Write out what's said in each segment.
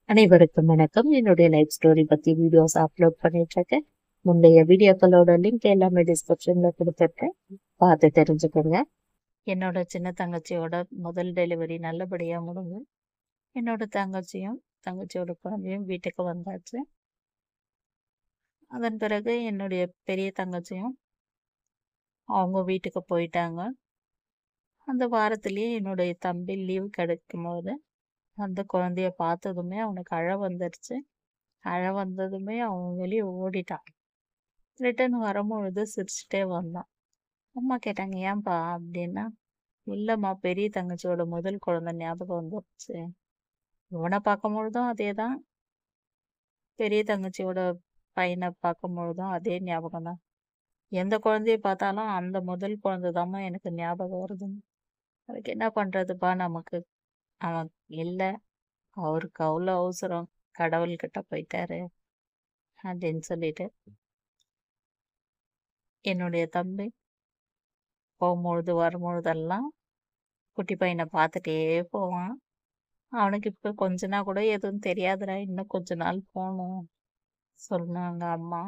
அனைவருக்கும் வணக்கம். என்னுடைய லைஃப் ஸ்டோரி பத்தி வீடியோஸ் அப்லோட் பண்ணிட்டு இருக்கேன். முந்தைய வீடியோக்களோட லிங்க் எல்லாமே டிஸ்கிரிப்ஷன்ல கொடுத்துருக்கேன், பார்த்து தெரிஞ்சுக்கோங்க. என்னோட சின்ன தங்கச்சியோட முதல் டெலிவரி நல்லபடியா முடிஞ்சு என்னோட தங்கச்சியோட குழந்தையும் வீட்டுக்கு வந்தாச்சு. அதன் பிறகு என்னுடைய பெரிய தங்கச்சியும் அவங்க வீட்டுக்கு போயிட்டாங்க. அந்த வாரத்திலேயே என்னுடைய தம்பி லீவ் கிடைக்கும் போது அந்த குழந்தைய பார்த்ததுமே அவனுக்கு அழ வந்துருச்சு. அழ வந்ததுமே அவன் வெளியே ஓடிட்டான். ரிட்டர்ன் வரும்பொழுது சிரிச்சுட்டே வந்தான். அம்மா கேட்டாங்க, ஏன்பா அப்படின்னா, இல்லைம்மா பெரிய தங்கச்சியோட முதல் குழந்தை ஞாபகம் வந்துருச்சு. இவனை பார்க்கும் பொழுதும் அதே தான், பெரிய தங்கச்சியோட பையனை பார்க்கும் பொழுதும் அதே ஞாபகம் தான். எந்த குழந்தைய பார்த்தாலும் அந்த முதல் குழந்தை தாம்மா எனக்கு ஞாபகம் வருதுன்னு. அதுக்கு என்ன பண்ணுறதுப்பா, நமக்கு அவன் இல்லை, அவருக்கு அவ்வளோ அவசரம், கடவுள்கிட்ட போயிட்டாரு அப்படின்னு சொல்லிட்டு என்னுடைய தம்பி போகும்பொழுது வரும்பொழுதெல்லாம் குட்டி பையனை பார்த்துட்டே போவான். அவனுக்கு இப்போ கொஞ்ச நாள் கூட எதுவும் தெரியாதுடா, இன்னும் கொஞ்ச நாள் போகணும் சொன்னாங்க அம்மா.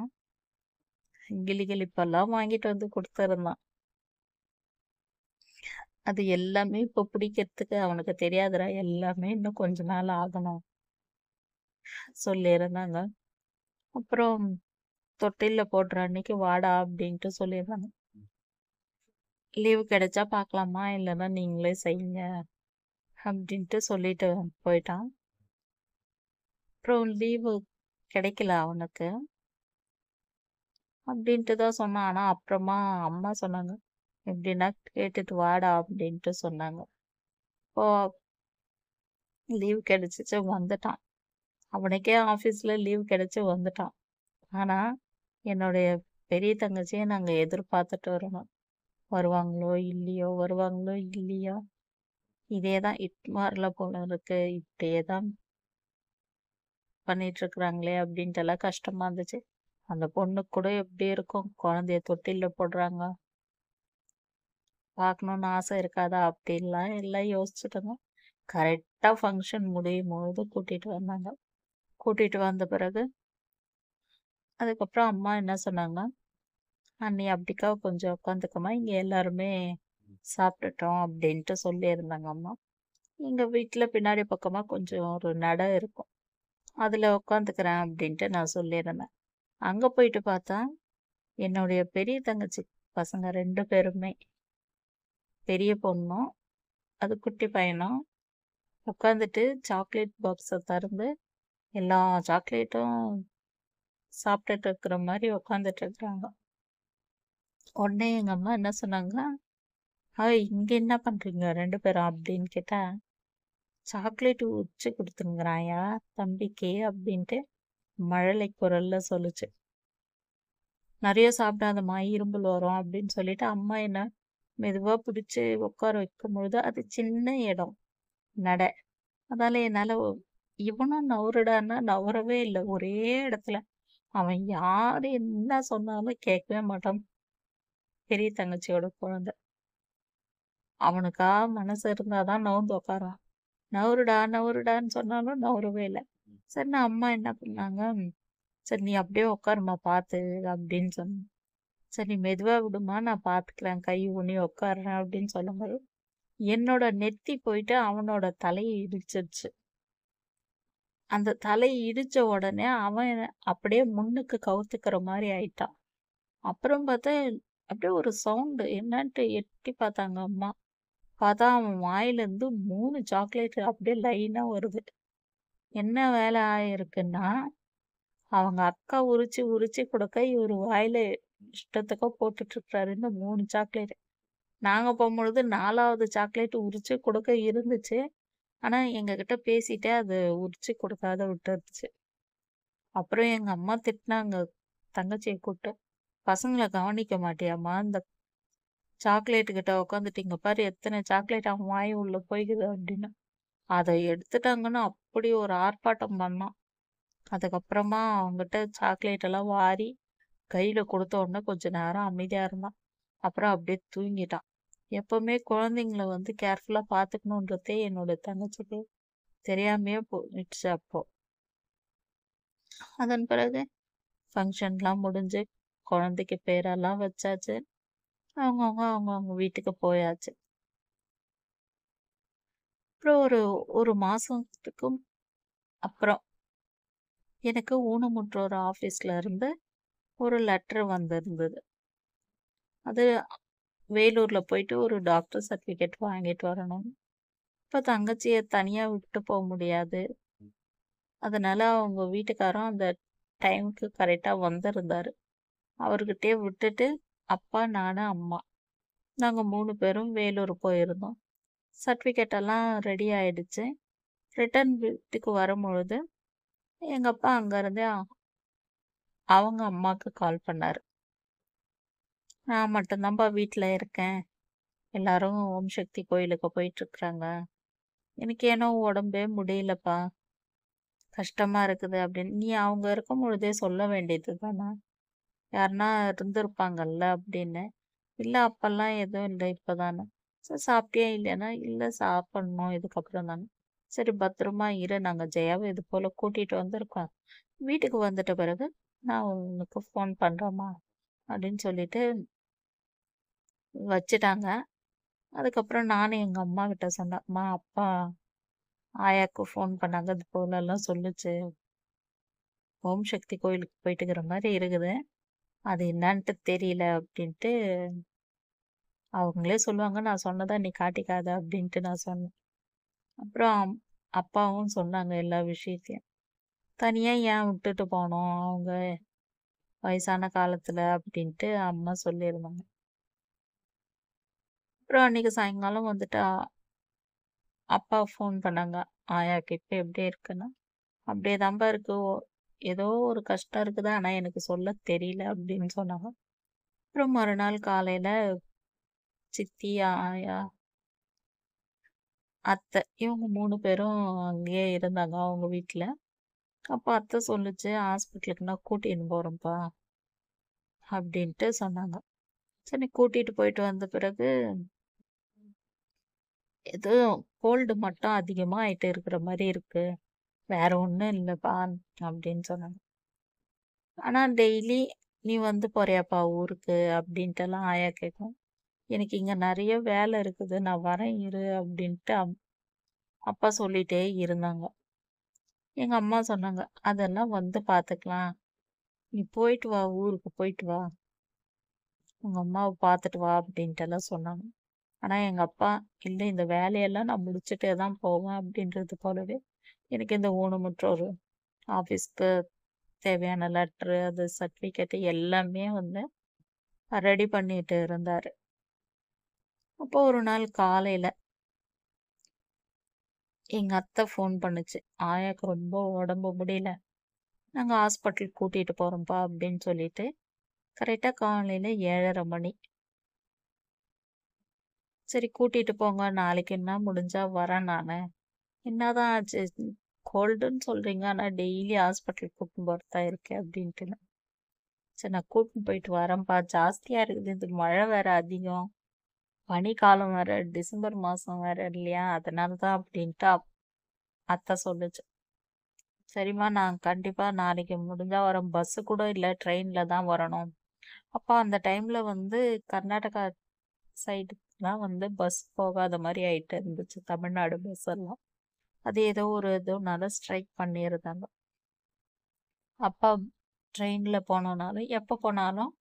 கிளிப்பெல்லாம் வாங்கிட்டு வந்து கொடுத்துருந்தான். அது எல்லாமே இப்போ பிடிக்கிறதுக்கு அவனுக்கு தெரியாதுடா, எல்லாமே இன்னும் கொஞ்ச நாள் ஆகணும் சொல்லியிருந்தாங்க. அப்புறம் தொட்டிலில் போடுற அன்னைக்கு வாடா அப்படின்ட்டு சொல்லியிருந்தாங்க. லீவு கிடைச்சா பார்க்கலாமா, இல்லைன்னா நீங்களே செய்யுங்க அப்படின்ட்டு சொல்லிட்டு போயிட்டான். அப்புறம் லீவு கிடைக்கல அவனுக்கு அப்படின்ட்டு தான் சொன்னான். ஆனால் அப்புறமா அம்மா சொன்னாங்க, எப்படின்னா கேட்டுட்டு வாடா அப்படின்ட்டு சொன்னாங்க. இப்போ லீவ் கிடைச்சிச்சு, வந்துட்டான். அவனுக்கே ஆஃபீஸில் லீவ் கிடைச்சி வந்துட்டான். ஆனால் என்னுடைய பெரிய தங்கச்சியை நாங்கள் எதிர்பார்த்துட்டு வரணும், வருவாங்களோ இல்லையோ வருவாங்களோ இல்லையோ, இதே தான் வரல போல இருக்கு, இப்படியே தான் பண்ணிகிட்ருக்குறாங்களே அப்படின்ட்டு எல்லாம் கஷ்டமாக இருந்துச்சு. அந்த பொண்ணுக்கு கூட எப்படி இருக்கும், குழந்தைய தொட்டிலில் போடுறாங்க, பார்க்கணுன்னு ஆசை இருக்காதா அப்படின்லாம் எல்லாம் யோசிச்சுட்டு இருந்தோம். கரெக்டாக ஃபங்க்ஷன் முடியும் பொழுது கூட்டிகிட்டு வந்தாங்க. கூட்டிகிட்டு வந்த பிறகு அதுக்கப்புறம் அம்மா என்ன சொன்னாங்க, அண்ணி அப்படிக்கா கொஞ்சம் உட்காந்துக்கம்மா, இங்கே எல்லாருமே சாப்பிட்டுட்டோம் அப்படின்ட்டு சொல்லியிருந்தாங்க அம்மா. எங்கள் வீட்டில் பின்னாடி பக்கமாக கொஞ்சம் ஒரு நடை இருக்கும், அதில் உட்காந்துக்கிறேன் அப்படின்ட்டு நான் சொல்லியிருந்தேன். அங்கே போயிட்டு பார்த்தா என்னுடைய பெரிய தங்கச்சி பசங்க 2 பேருமே, பெரிய பொண்ணும் அது குட்டி பையனும் உட்காந்துட்டு சாக்லேட் பாக்ஸை திறந்து எல்லா சாக்லேட்டும் சாப்பிட்டுட்டு இருக்கிற மாதிரி உட்காந்துட்டு இருக்கிறாங்க. உடனே எங்கள் அம்மா என்ன சொன்னாங்க, இங்கே என்ன பண்ணுறீங்க 2 பேரும் அப்படின்னு கேட்டால், சாக்லேட்டு உச்சி கொடுத்துங்கிறாயா தம்பிக்கு அப்படின்ட்டு மழலை குரல்ல சொல்லுச்சு. நிறைய சாப்பிடாதம்மா இரும்பல் வரும் அப்படின்னு சொல்லிட்டு அம்மா என்ன மெதுவாக பிடிச்சி உட்கார வைக்கும் பொழுது அது சின்ன இடம் நடை, அதால என்னால் இவனும் நவருடான்னா நவரவே இல்லை. ஒரே இடத்துல அவன் யார் என்ன சொன்னாலும் கேட்கவே மாட்டான். பெரிய தங்கச்சியோட குழந்தை, அவனுக்கா மனசு இருந்தாதான் நவுந்து உட்காரான். நவருடான்னு சொன்னாலும் நவரவே இல்லை. சரின்னு அம்மா என்ன பண்ணாங்க, சரி நீ அப்படியே உட்காருமா பார்த்து அப்படின்னு சொன்னேன். சரி மெதுவாக விடுமா, நான் பார்த்துக்கிறேன், கை ஊனி உட்காடுறேன் அப்படின்னு சொல்லும்போது என்னோட நெத்தி போயிட்டு அவனோட தலையை இடிச்சிருச்சு. அந்த தலை இடிச்ச உடனே அவன் அப்படியே முன்னுக்கு கவுத்துக்கிற மாதிரி ஆயிட்டான். அப்புறம் பார்த்தா அப்படியே ஒரு சவுண்டு, என்னன்ட்டு எட்டி பார்த்தாங்க அம்மா. பார்த்தா அவன் வாயிலேருந்து 3 சாக்லேட் அப்படியே லைனாக வருது. என்ன வேலை ஆயிருக்குன்னா, அவங்க அக்கா உரிச்சு கொடுக்க இவர் வாயில இஷ்டத்துக்கோ போட்டுட்ருக்கிறாரு இந்த 3 சாக்லேட். நாங்கள் போகும்பொழுது 4வது சாக்லேட் உரிச்சு கொடுக்க இருந்துச்சு. ஆனால் எங்ககிட்ட பேசிட்டே அது உரிச்சு கொடுக்காத விட்டுருச்சு. அப்புறம் எங்கள் அம்மா திட்டினாங்க தங்கச்சியை கூப்பிட்டு, பசங்களை கவனிக்க மாட்டியாம்மா, இந்த சாக்லேட்டுக்கிட்ட உட்காந்துட்டிங்க பாரு, எத்தனை சாக்லேட் அவன் வாய் உள்ள போய்க்குது அப்படின்னு. அதை எடுத்துட்டாங்கன்னு அப்படி ஒரு ஆர்ப்பாட்டம் பண்ணான். அதுக்கப்புறமா அவங்ககிட்ட சாக்லேட் எல்லாம் வாரி கையில் கொடுத்த உடனே கொஞ்ச நேரம் அமைதியாக இருந்தான். அப்புறம் அப்படியே தூங்கிட்டான். எப்போவுமே குழந்தைங்கள வந்து கேர்ஃபுல்லாக பார்த்துக்கணுன்றதே என்னோட தங்கச்சிக்கு தெரியாமையே போயிடுச்சு. அப்போ அதன் பிறகு ஃபங்க்ஷன்லாம் முடிஞ்சு குழந்தைக்கு பேரெல்லாம் வச்சாச்சு. அவங்கவங்க வீட்டுக்கு போயாச்சு. அப்புறம் ஒரு ஒரு மாசத்துக்கும் அப்புறம் எனக்கு ஊனமுற்றோர் ஆஃபீஸ்ல இருந்து ஒரு லெட்டர் வந்திருந்தது. அது வேலூர்ல போயிட்டு ஒரு டாக்டர் சர்டிஃபிகேட் வாங்கிட்டு வரணும். இப்ப தங்கச்சிய தனியா விட்டு போ முடியாது. அதனால அவங்க வீட்டுக்காரும் அந்த டைம்க்கு கரெக்ட்டா வந்திருந்தாரு. அவர்கிட்டயே விட்டுட்டு அப்பா, நானு, அம்மா நாங்க 3 பேரும் வேலூர் போயிருந்தோம். சர்டிஃபிகேட் எல்லாம் ரெடி ஆயிடுச்சு. ரிட்டர்ன் வீட்டுக்கு வரும்பொழுது எங்க அப்பா அங்கருந்து அவங்க அம்மாக்கு கால் பண்ணாரு. நான் மட்டும் தான்ப்பா வீட்ல இருக்கேன். எல்லாரும் ஓம் சக்தி கோயிலுக்கு போயிட்டுருக்காங்க. எனக்கு ஏனோ உடம்பே முடியலப்பா. கஷ்டமா இருக்குது அப்படின்னு. நீ அவங்க இருக்கும் பொழுதே சொல்ல வேண்டியது தானே. யாருன்னா இருந்திருப்பாங்கல்ல அப்படின்னு. இல்ல அப்பல்லாம் எதுவும் இல்ல இப்பதானே. சரி சாப்பிட்டியா இல்லையானா, இல்ல சாப்பிடணும் இதுக்கப்புறம் தானே. சரி பத்திரமா இரு. நாங்க ஜெயாவை இது போல கூட்டிட்டு வந்திருக்கோம். வீட்டுக்கு வந்துட்ட பிறகு நான் உனக்கு ஃபோன் பண்றேம்மா அப்படின்னு சொல்லிட்டு வச்சுட்டாங்க. அதுக்கப்புறம் நானும் எங்க அம்மா கிட்ட சொன்னேன். அம்மா அப்பா ஆயாக்கு ஃபோன் பண்ணாங்க. இது போலலாம் சொல்லுச்சு. ஓம் சக்தி கோயிலுக்கு போயிட்டுக்கிற மாதிரி இருக்குது. அது என்னான்ட்டு தெரியல அப்படின்ட்டு அவங்களே சொல்லுவாங்க. நான் சொன்னதா நீ காட்டிக்காத அப்படின்ட்டு நான் சொன்னேன். அப்புறம் அப்பாவும் சொன்னாங்க எல்லா விஷயத்தையும். தனியா ஏன் விட்டுட்டு போனோம் அவங்க வயசான காலத்துல அப்படின்ட்டு அம்மா சொல்லியிருந்தாங்க. அப்புறம் அன்னைக்கு சாயங்காலம் வந்துட்டு அப்பா ஃபோன் பண்ணாங்க. ஆயாக்கு இப்ப எப்படி இருக்குன்னா, அப்படியே தான்பா இருக்கு. ஏதோ ஒரு கஷ்டம் இருக்குது. ஆனா எனக்கு சொல்ல தெரியல அப்படின்னு சொன்னாங்க. அப்புறம் மறுநாள் காலையில சித்தி, ஆயா, அத்தை இவங்க 3 பேரும் அங்கேயே இருந்தாங்க அவங்க வீட்ல. அப்ப அத்தை சொல்லுச்சு, "ஹாஸ்பிட்டலுக்கு நான் கூட்டின்னு போறேன்ப்பா" அப்படின்ட்டு சொன்னாங்க. சரி கூட்டிட்டு போயிட்டு வந்த பிறகு, ஏதோ கோல்டு மட்டும் அதிகமா ஆயிட்டு இருக்கிற மாரி இருக்கு. வேற ஒண்ணும் இல்லப்பா அப்படின்னு சொன்னாங்க. ஆனா டெய்லி நீ வந்து போறியாப்பா ஊருக்கு அப்படின்ட்டுலாம் ஆயா கேட்கும். எனக்கு இங்க நெறைய வேலை இருக்குது. நான் வரேன் இரு அப்படின்ட்டு அப்பா சொல்லிட்டே இருந்தாங்க. எங்க அம்மா சொன்னாங்க, "அதெல்லாம் வந்து பார்த்துக்கலாம். நீ போயிட்டு வா, ஊருக்கு போயிட்டு வா. உங்க அம்மாவ பார்த்துட்டு வா" அப்படின்ட்டுலாம் சொன்னாங்க. ஆனா எங்க அப்பா, "இல்ல இந்த வேலையெல்லாம் நான் முடிச்சுட்டே தான் போவேன்" அப்படின்றது போலவே, எனக்கு இந்த ஊனமுற்றோர் ஆஃபீஸ்க்கு தேவையான லெட்டரு, அது சர்டிஃபிகேட் எல்லாமே வந்து ரெடி பண்ணிட்டு இருந்தாரு. அப்போ ஒரு நாள் காலையில எங்க அத்தை ஃபோன் பண்ணுச்சு. "ஆயாக்கு ரொம்ப உடம்பு முடியல. நாங்க ஹாஸ்பிட்டல் கூட்டிட்டு போறோம்ப்பா" அப்படின்னு சொல்லிட்டு, கரெக்ட்டா காலையில 7:30 மணி. "சரி கூட்டிட்டு போங்க. நாளைக்குன்னா முடிஞ்சா வரேன் நானு. என்னதான் ஆச்சு? கோல்டுன்னு சொல்றீங்க. ஆனா டெய்லி ஹாஸ்பிட்டல் கூட்டின்னு போறதா இருக்கே" அப்படின்ட்டுன்னு. "சரி நான் கூட்டின்னு போயிட்டு வரேன்ப்பா. ஜாஸ்தியா இருக்குது. இது மழை வேற அதிகம். பனிக்காலம் வேற. டிசம்பர் மாசம் வேற இல்லையா? அதனால தான்" அப்படின்ட்டு அத்தை சொல்லுச்சு. "சரிம்மா நான் கண்டிப்பா நாளைக்கு முடிஞ்சா வரேன். பஸ்ஸு கூட இல்ல. ட்ரெயின்ல தான் வரணும்." அப்ப அந்த டைம்ல வந்து கர்நாடகா சைடுலாம் வந்து பஸ் போகாத மாரி ஆயிட்டு இருந்துச்சு. தமிழ்நாடு பஸ் எல்லாம். அது ஏதோ ஒரு இதுனால ஸ்ட்ரைக் பண்ணியிருந்தாங்க. அப்பா ட்ரெயின்ல போனனாலும் எப்ப போனாலும்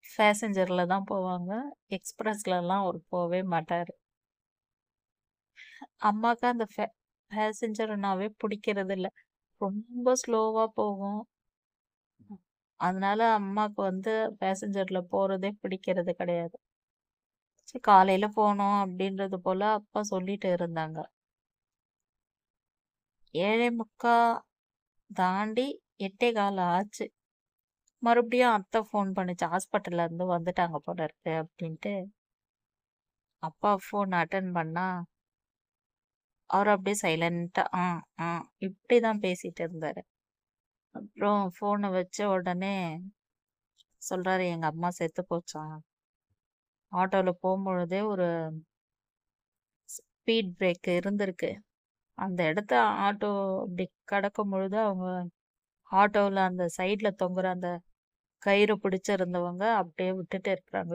பேசஞ்சர்ல தான் போவாங்க. எக்ஸ்பிரஸ்லலாம் அவரு போவே மாட்டாரு. அம்மாக்கு அந்த பேசஞ்சர்னாவே பிடிக்கிறதில்ல. ரொம்ப ஸ்லோவா போகும். அதனால அம்மாக்கு வந்து பேசஞ்சர்ல போறதே பிடிக்கிறது கிடையாது. சரி காலையில போனோம் அப்படின்றது போல அப்பா சொல்லிட்டு இருந்தாங்க. 7:45 தாண்டி 8:15 ஆச்சு. மறுபடியும் அத்தை ஃபோன் பண்ணுச்சு. ஹாஸ்பிட்டல்ல இருந்து வந்துட்டாங்க போல இருக்கு அப்படின்ட்டு. அப்பா ஃபோன் அட்டெண்ட் பண்ணா, அவரு அப்படியே சைலன்ட்டா ஆ இப்படிதான் பேசிட்டு இருந்தாரு. அப்புறம் ஃபோன வச்ச உடனே சொல்றாரு, "எங்க அம்மா செத்து போச்சாம். ஆட்டோல போம்பொழுதே ஒரு ஸ்பீட் பிரேக் இருந்திருக்கு. அந்த இடத்த ஆட்டோ அப்படி கடக்கும் பொழுது அவங்க ஆட்டோவில் அந்த சைடில் தொங்குற அந்த கயிறு பிடிச்சிருந்தவங்க அப்படியே விட்டுட்டு இருக்கிறாங்க.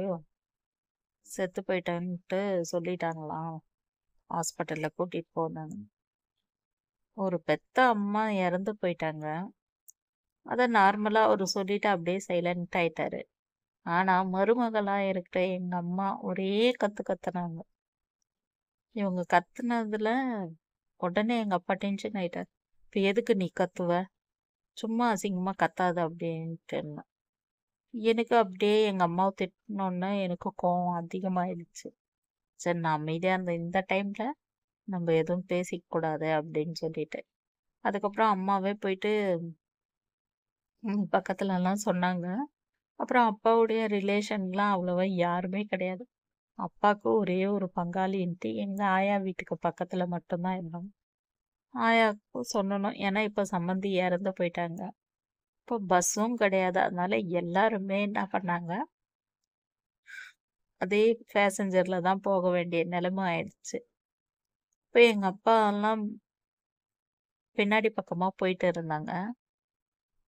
செத்து போயிட்டான்ட்டு சொல்லிட்டாங்களாம். ஹாஸ்பிட்டலில் கூட்டிகிட்டு போனாங்க. ஒரு பெத்த அம்மா இறந்து போயிட்டாங்க. அதை நார்மலாக அவர் சொல்லிட்டு அப்படியே சைலண்ட் ஆயிட்டாரு. ஆனால் மருமகளாக இருக்கிற எங்கள் அம்மா ஒரே கத்து கத்துனாங்க. இவங்க கத்துனதுல உடனே எங்கள் அப்பா டென்ஷன் ஆயிட்டார். இப்போ எதுக்கு நீ கத்துவ, சும்மா அசிங்கமாக கத்தாத அப்படின்ட்டு. எனக்கு அப்படியே எங்கள் அம்மாவை திட்டினோன்னே எனக்கு கோவம் அதிகமாகிடுச்சு. சரி, நான் அமைதியாக இருந்த இந்த டைமில் நம்ம எதுவும் பேசிக்க கூடாது அப்படின்னு சொல்லிட்டு, அதுக்கப்புறம் அம்மாவே போயிட்டு பக்கத்துலலாம் சொன்னாங்க. அப்புறம் அப்பாவுடைய ரிலேஷன்லாம் அவ்வளோவா யாருமே கிடையாது. அப்பாவுக்கு ஒரே ஒரு பங்காளின்ட்டு எங்கள் ஆயா வீட்டுக்கு பக்கத்தில் மட்டும்தான் இருந்தாங்க. ஆயாவுக்கும் சொல்லணும், ஏன்னா இப்போ சம்மந்தி இறந்து போயிட்டாங்க. இப்போ பஸ்ஸும் கிடையாது. அதனால எல்லாருமே என்ன பண்ணாங்க, அதே பேசஞ்சரில் தான் போக வேண்டிய நிலைமை ஆயிடுச்சு. இப்போ எங்கள் அப்பா எல்லாம் பின்னாடி பக்கமாக போயிட்டு இருந்தாங்க.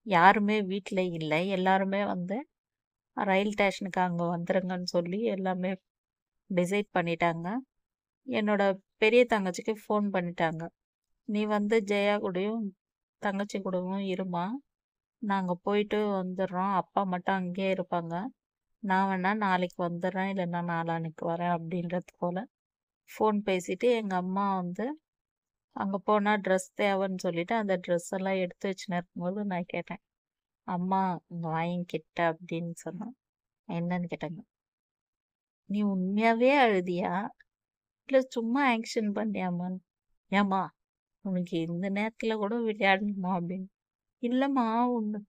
யாருமே வீட்டில் இல்லை. எல்லாருமே வந்து ரயில் ஸ்டேஷனுக்கு அங்கே வந்துருங்கன்னு சொல்லி எல்லாமே டிசைட் பண்ணிட்டாங்க. என்னோட பெரிய தங்கச்சிக்கு ஃபோன் பண்ணிட்டாங்க. நீ வந்து ஜெயா கூடயும் தங்கச்சி கூடவும் இருமா, நாங்கள் போயிட்டு வந்துடுறோம். அப்பா மட்டும் அங்கேயே இருப்பாங்க. நான் வேணா நாளைக்கு வந்துடுறேன், இல்லைன்னா நாளான்னைக்கு வரேன் அப்படின்றது போல் ஃபோன் பேசிட்டு எங்கள் அம்மா வந்து அங்கே போனால் ட்ரெஸ் தேவைன்னு சொல்லிட்டு அந்த ட்ரெஸ் எல்லாம் எடுத்து வச்சுன்னு இருக்கும்போது நான் கேட்டேன், அம்மா இங்கே வாங்கிக்கிட்ட அப்படின்னு சொன்னேன். என்னன்னு கேட்டாங்க. நீ உண்மையாகவே அழுதியா, இல்லை சும்மா ஆக்ஷன் பண்ணியாமான்னு. ஏம்மா உனக்கு இந்த நேரத்தில் கூட விளையாடணுமா அப்படின்னு. இல்லைம்மா, ஒன்று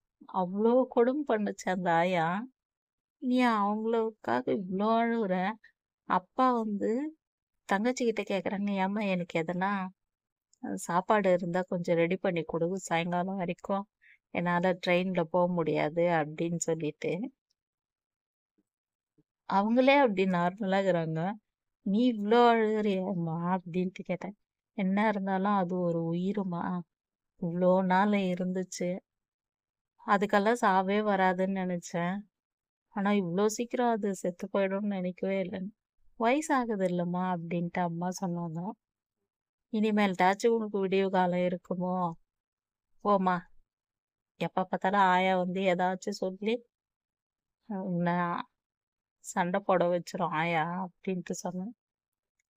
அவ்வளோ கொடுமை பண்ணுச்சு அந்த ஆயா, நீ அவங்களுக்காக இவ்வளோ அழுகுற. அப்பா வந்து தங்கச்சிக்கிட்ட கேட்குறாங்க, ஏம்மா எனக்கு எதனா சாப்பாடு இருந்தால் கொஞ்சம் ரெடி பண்ணி கொடு, சாயங்காலம் வரைக்கும் என்னால் ட்ரெயினில் போக முடியாது அப்படின்னு சொல்லிட்டு. அவங்களே அப்படி நார்மலாக இருக்கிறாங்க, நீ இவ்வளோ அழுகுறியம்மா அப்படின்ட்டு கேட்டேன். என்ன இருந்தாலும் அது ஒரு உயிருமா, இவ்வளோ நாள் இருந்துச்சு, அதுக்கெல்லாம் சாவே வராதுன்னு நினச்சேன். ஆனால் இவ்வளோ சீக்கிரம் அது செத்து போயிடும்னு நினைக்கவே இல்லைன்னு. வயசாகுது இல்லைம்மா அப்படின்ட்டு அம்மா சொன்னாங்க. இனிமேல்ட்டாச்சும் உனக்கு விடிவு காலம் இருக்குமோ, போம்மா, எப்போ பார்த்தாலும் ஆயா வந்து ஏதாச்சும் சொல்லி உன்னை சண்டை போட வச்சிரும் ஆயா அப்படின்ட்டு சொன்னேன்.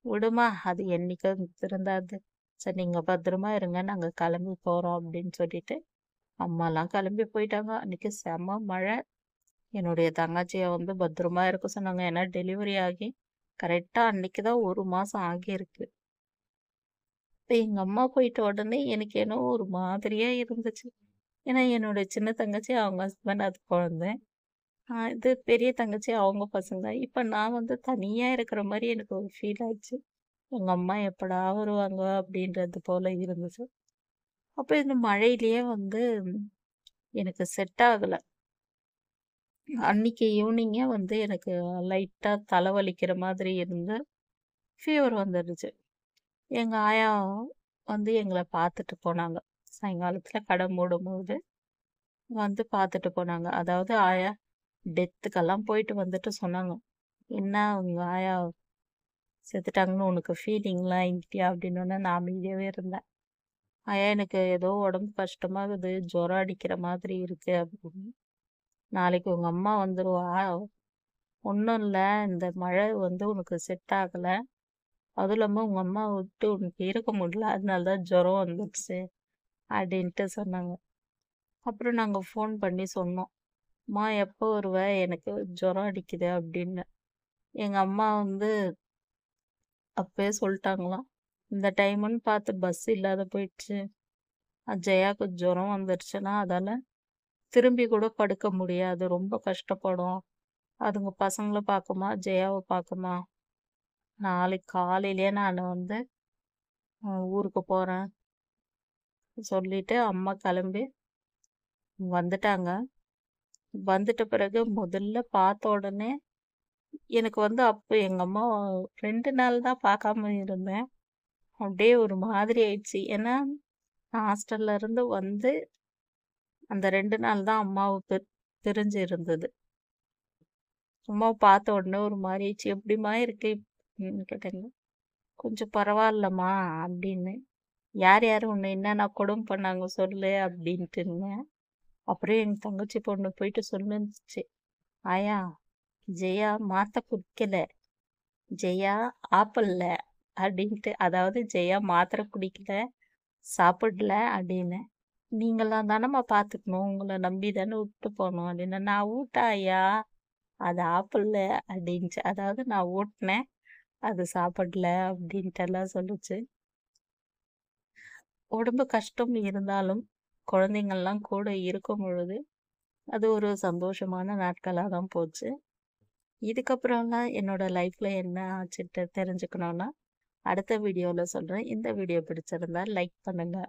விடுமா, அது என்னைக்கோ திருந்தாது. சரி, நீங்கள் பத்திரமா இருங்க, நாங்கள் கிளம்பி போகிறோம் அப்படின்னு சொல்லிட்டு அம்மாலாம் கிளம்பி போயிட்டாங்க. அன்றைக்கி செம மழை. என்னுடைய தங்கச்சியை வந்து பத்திரமா இருக்க சொன்னாங்க. ஏன்னா டெலிவரி ஆகி கரெக்டாக அன்றைக்கி தான் 1 மாதம் ஆகியிருக்கு. இப்போ எங்கள் அம்மா போயிட்ட உடனே எனக்கு என்னோ ஒரு மாதிரியாக இருந்துச்சு. ஏன்னா என்னோட சின்ன தங்கச்சி, அவங்க ஹஸ்பண்ட், அது குழந்தை. இது பெரிய தங்கச்சி, அவங்க பசங்க. இப்போ நான் வந்து தனியாக இருக்கிற மாதிரி எனக்கு ஒரு ஃபீல் ஆச்சு. எங்கள் அம்மா எப்படா வருவாங்க அப்படின்றது போல் இருந்துச்சு. அப்போ இந்த மழையிலேயே வந்து எனக்கு செட் ஆகலை. அன்னைக்கு ஈவினிங்கே வந்து எனக்கு லைட்டாக தலைவலிக்கிற மாதிரி இருந்து ஃபீவர் வந்துடுச்சு. எங்கள் ஆயா வந்து எங்களை பார்த்துட்டு போனாங்க. சாயங்காலத்தில் கடை மூடும்போது வந்து பார்த்துட்டு போனாங்க. அதாவது ஆயா டெத்துக்கெல்லாம் போயிட்டு வந்துட்டு சொன்னாங்க, என்ன உங்கள் ஆயா செத்துட்டாங்கன்னு உனக்கு ஃபீலிங்லாம் இல்லையா அப்படின்னோடனே நான் அமைதியாகவே இருந்தேன். ஆயா எனக்கு ஏதோ உடம்பு கஷ்டமாகுது, ஜுரம் அடிக்கிற மாதிரி இருக்கு அப்படின்னு. நாளைக்கு உங்கள் அம்மா வந்துடுவா, ஒன்றும் இல்லை, இந்த மழை வந்து உனக்கு செட் ஆகலை, அதுவும் இல்லாமல் உங்கள் அம்மா விட்டு உனக்கு இருக்க முடியல, அதனால தான் ஜுரம் வந்துடுச்சு அப்படின்ட்டு சொன்னாங்க. அப்புறம் நாங்கள் ஃபோன் பண்ணி சொன்னோம், அம்மா எப்போ வருவ, எனக்கு ஜுரம் அடிக்குது அப்படின்னு. எங்கள் அம்மா வந்து அப்போயே சொல்லிட்டாங்களாம், இந்த டைமுன்னு பார்த்து பஸ் இல்லாத போயிடுச்சு, ஜெயாவுக்கு ஜுரம் வந்துடுச்சுன்னா அதால் திரும்பி கூட படுக்க முடியாது, ரொம்ப கஷ்டப்படும், அதுங்க பசங்களை பார்க்குமா ஜெயாவை பார்க்குமா, நாளைக்கு காலையிலே நான் வந்து ஊருக்கு போகிறேன் சொல்லிட்டு அம்மா கிளம்பி வந்துட்டாங்க. வந்துட்ட பிறகு முதல்ல பார்த்த உடனே எனக்கு வந்து அப்போ எங்கள் அம்மா 2 நாள் தான் பார்க்காம இருந்தேன். அப்படியே ஒரு மாதிரி ஆயிடுச்சு. ஏன்னா நான் ஹாஸ்டல்ல இருந்து வந்து அந்த 2 நாள் தான் அம்மாவு பிரிஞ்சு இருந்தது. அம்மாவ பார்த்த உடனே ஒரு மாரி ஆயிடுச்சு. "எப்படிம்மா இருக்கு?" அப்படின்னு கேட்டாங்க. "கொஞ்சம் பரவாயில்லம்மா" அப்படின்னு. "யார் யார் உன்னை என்னென்ன கொடுமை பண்ணாங்க சொல்லு" அப்படின்ட்டுருந்தேன். அப்புறம் எங்க தங்கச்சி பொண்ணு போயிட்டு சொல்லுச்சு, "ஆயா, ஜெயா மாத்த குடிக்கல, ஜெயா ஆப்பிள்ல" அப்படின்ட்டு. அதாவது ஜெயா மாத்திரை குடிக்கல, சாப்பிடல அப்படின்னு. "நீங்கலாம் தானம்மா பார்த்துக்கணும், உங்கள நம்பி தானே விட்டு போனோம்" அப்படின்னு. "நான் ஊட்டேன் ஆயா, அது ஆப்பிள்ல" அப்படின்ச்சு. அதாவது நான் ஊட்டினேன், அது சாப்பிடல அப்படின்ட்டெல்லாம் சொல்லுச்சு. உடம்பு கஷ்டம் இருந்தாலும் குழந்தைங்கள்லாம் கூட இருக்கும் பொழுது அது ஒரு சந்தோஷமான நாட்களா தான் போச்சு. இதுக்கப்புறம்லாம் என்னோட லைஃப்ல என்ன ஆச்சுன்ட்டு தெரிஞ்சுக்கணும்னா அடுத்த வீடியோல சொல்றேன். இந்த வீடியோ பிடிச்சிருந்தா லைக் பண்ணுங்க.